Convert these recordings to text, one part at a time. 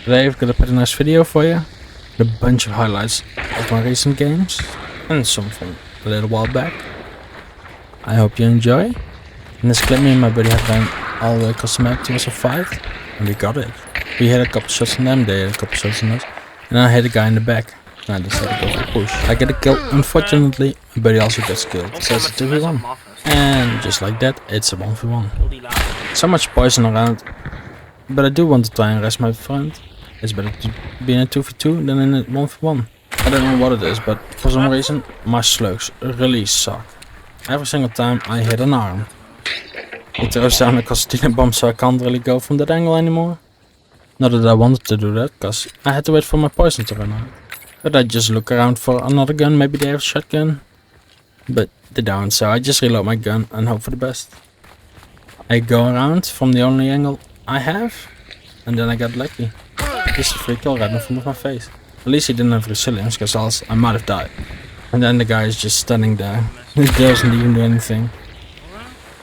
Today I've got a pretty nice video for you. A bunch of highlights of my recent games and something a little while back. I hope you enjoy. In this clip me and my buddy have gone all the way across the map towards a fight and we got it. We hit a couple shots on them, they hit a couple shots on us, and I hit a guy in the back and I decided to go for a push. I get a kill, unfortunately, my buddy also gets killed, so it's a 2v1. And just like that, it's a 1v1. So much poison around, but I do want to try and rest my friend. It's better to be in a 2v2 than in a 1v1. I don't know what it is, but for some reason my slugs really suck. Every single time I hit an arm. He throws down a Constantina bomb, so I can't really go from that angle anymore. Not that I wanted to do that, cause I had to wait for my poison to run out. But I just look around for another gun, maybe they have a shotgun. But they don't, so I just reload my gun and hope for the best. I go around from the only angle I have, and then I got lucky. Just a free kill right in front of my face. At least he didn't have resilience, cause else I might have died. And then the guy is just standing there. He doesn't even do anything.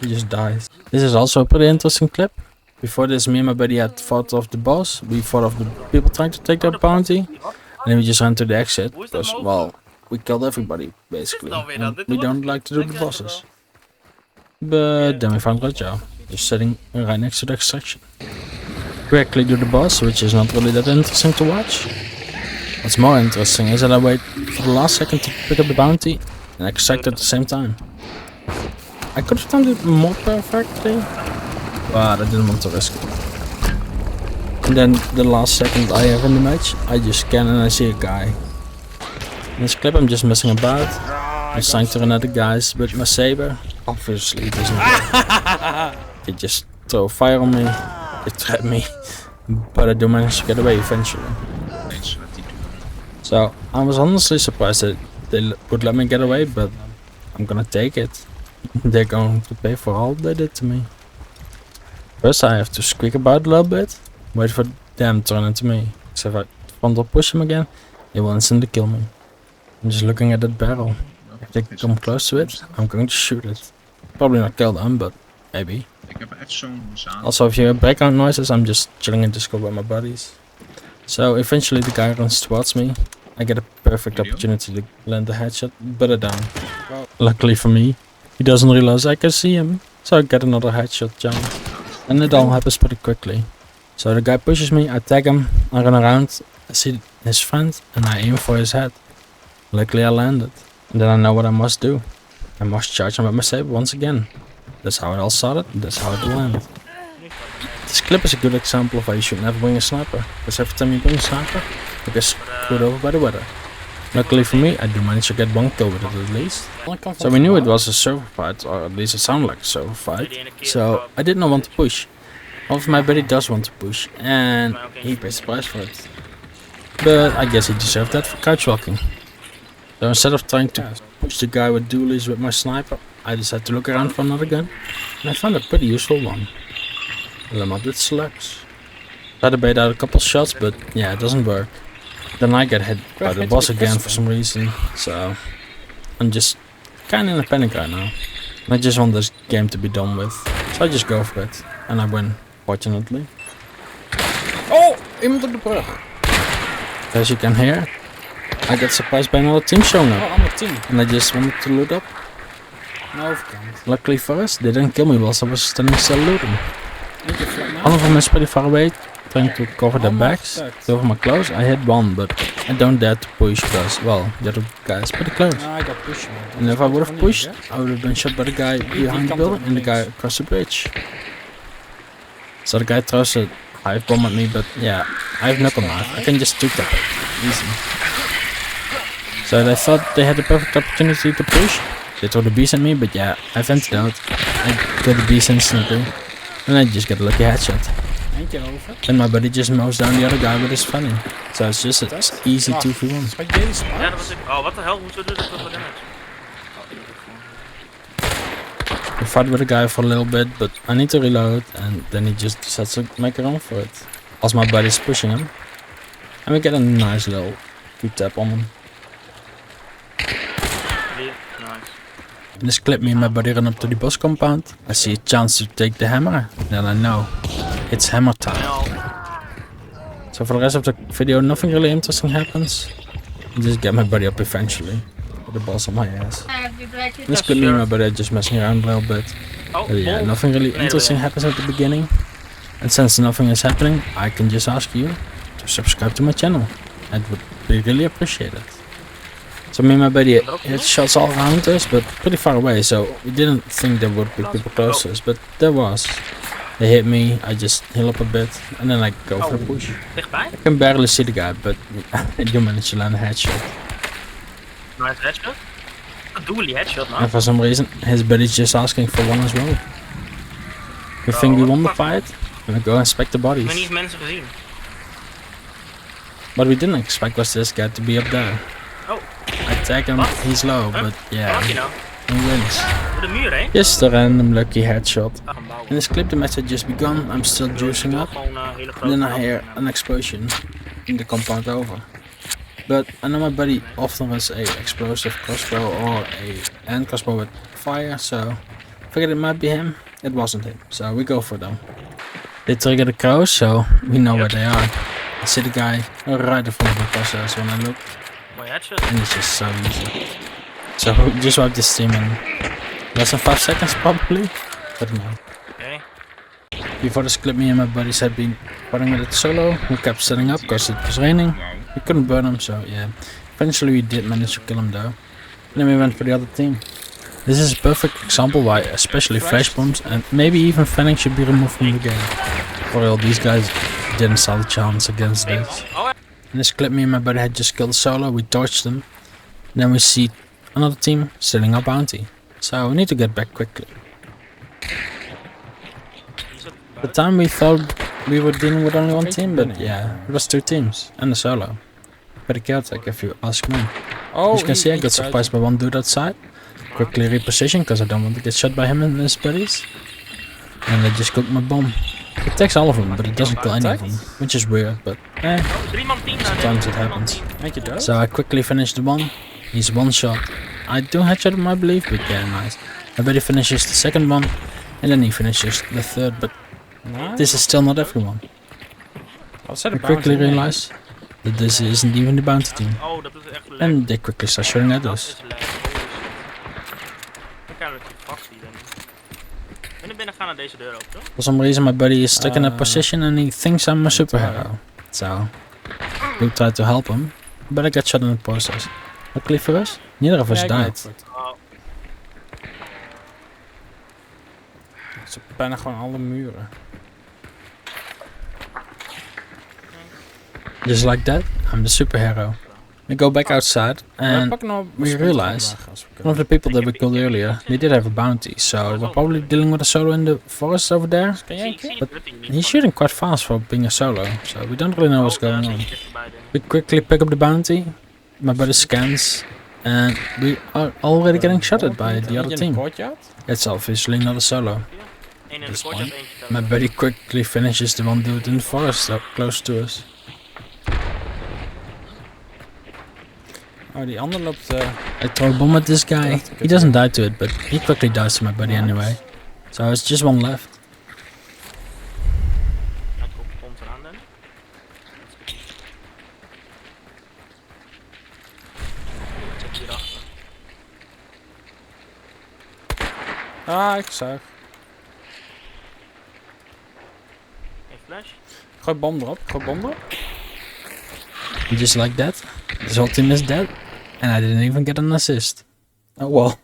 He just dies. This is also a pretty interesting clip. Before this, me and my buddy had fought off the boss. We fought off the people trying to take that bounty. And then we just ran to the exit. Because, well, we killed everybody, basically. And we don't like to do the bosses. But then we found Raja, just sitting right next to the extraction. Quickly do the boss, which is not really that interesting to watch. What's more interesting is that I wait for the last second to pick up the bounty and extract at the same time. I could have done it more perfectly, but I didn't want to risk it. And then the last second I have in the match, I just scan and I see a guy. In this clip I'm just messing about. I'm trying to run at the guys with my saber. Obviously it doesn't work. They just throw fire on me, they trap me, but I do manage to get away eventually. So I was honestly surprised that they would let me get away, but I'm gonna take it. They're going to pay for all they did to me. First I have to squeak about a little bit, wait for them to turn into me. So if I frontal push them again, they will instantly kill me. I'm just looking at that barrel. If they come close to it, I'm going to shoot it. Probably not kill them, but maybe. Also, if you hear breakout noises, I'm just chilling in Discord with my buddies. So eventually the guy runs towards me. I get a perfect opportunity to land a headshot, but I don't. Luckily for me, he doesn't realize I can see him, so I get another headshot jump. And it all happens pretty quickly. So the guy pushes me, I tag him, I run around, I see his friend, and I aim for his head. Luckily I landed. And then I know what I must do. I must charge him with my saber once again. That's how it all started, that's how it will end. This clip is a good example of why you should never bring a sniper, because every time you bring a sniper, you get screwed over by the weather. Luckily for me, I do manage to get one kill with it at least. So we knew it was a server fight, or at least it sounded like a server fight, so I did not want to push. However, my buddy does want to push, and he pays the price for it. But I guess he deserved that for couch walking. So instead of trying to push the guy with dualies with my sniper, I decided to look around for another gun, and I found a pretty useful one. Limited slugs. Tried to bait out a couple shots, but yeah, it doesn't work. Then I get hit by the boss again for some reason, so I'm just kinda in a panic right now. I just want this game to be done with, so I just go for it, and I win, fortunately. Oh! Iemand op de brug! As you can hear, I got surprised by another team showing up, and I just wanted to loot up. Luckily for us, they didn't kill me whilst I was standing still looting. One of them is pretty far away, trying to cover their backs, cover my clothes. I hit one, but I don't dare to push because, well, the other guy is pretty close. And if I would have pushed, I would have been shot by the guy behind the building and the guy across the bridge. So the guy throws a hive bomb at me, but yeah, I have knuckle knife. I can just two-tap it, easy. So they thought they had the perfect opportunity to push. They threw the beast at me, but yeah, I vented out. I got the beast instantly. And I just get a lucky headshot. And my buddy just mows down the other guy with his funny. So it's just an easy 2v1. Ja, dat was ik. Oh, what the hell? Hoezo doe dat zoveel damage? I fight with the guy for a little bit, but I need to reload. And then he just decides to make a run for it. As my buddy's pushing him. And we get a nice little two-tap on him. Nice. In this clip, me and my buddy run up to the boss compound. I see a chance to take the hammer. Then I know it's hammer time. So for the rest of the video, nothing really interesting happens. I just get my buddy up eventually. With the balls on my ass. This could mean my buddy are just messing around a little bit. But yeah, nothing really interesting happens at the beginning. And since nothing is happening, I can just ask you to subscribe to my channel. I would be really appreciate it. So me and my buddy hit shots all around us, but pretty far away, so we didn't think there would be people close to us, but there was. They hit me, I just heal up a bit, and then I go for a push. I can barely see the guy, but I do manage to land a headshot. Nice headshot. A dually headshot, man. And for some reason, his buddy's just asking for one as well. We think we won the fight, gonna go inspect the bodies. Many mensen gezien. What we didn't expect was this guy to be up there. Oh. I tag him, he's low, but yeah, he wins. Voor de muur, hè? Just a random lucky headshot. In this clip the match had just begun, I'm still juicing up, and then I hear an explosion in the compound over. But I know my buddy often has a explosive crossbow or a hand crossbow with fire, so figured it might be him. It wasn't him, so we go for them. They trigger the crows, so we know where they are. I see the guy right in front of the process when I look, and it's just so easy. So just wipe this team in less than 5 seconds probably, but no. Okay. Before this clip, me and my buddies had been running with it solo. We kept setting up because it was raining. We couldn't burn him, so yeah. Eventually we did manage to kill him though. And then we went for the other team. This is a perfect example why especially flash bombs and maybe even fanning should be removed from the game. For real, these guys didn't stand a chance against this. In this clip, me and my buddy had just killed solo. We torched them. Then we see another team setting up bounty. So we need to get back quickly. At the time we thought we were dealing with only one team, but yeah, it was 2 teams and a solo. Pretty chaotic if you ask me. As you can see, I got surprised by one dude outside. Quickly reposition because I don't want to get shot by him and his buddies. And they just cooked my bomb. It takes all of them, but it doesn't kill any of them, which is weird, but sometimes it happens. So I quickly finished the one. He's one shot. I do headshot him, I believe, but yeah, nice. My buddy finishes the second one, and then he finishes the third, but this is still not everyone. I quickly realize that this isn't even the bounty team. And they quickly start shooting at us. For some reason my buddy is stuck in that position and he thinks I'm a superhero. So we tried to help him, but I got shot in the process. Luckily for us, neither of us died. Ze pennen gewoon alle muren. Just like that, I'm the superhero. We go back outside and we realize one of the people that we killed earlier, they did have a bounty, so we're probably dealing with a solo in the forest over there. But he's shooting quite fast for being a solo, so we don't really know what's going on. We quickly pick up the bounty, my buddy scans, and we are already getting shotted by the other team. It's obviously not a solo. At this point, my buddy quickly finishes the one dude in the forest up close to us. Oh, the ander loopt... I throw a bomb at this guy. He doesn't die to it, but he quickly dies to my buddy anyway. So it's just one left. Ah, ik zag. Gooi bom erop, gooi bom erop. Just like that, this whole team is dead, and I didn't even get an assist. Oh well.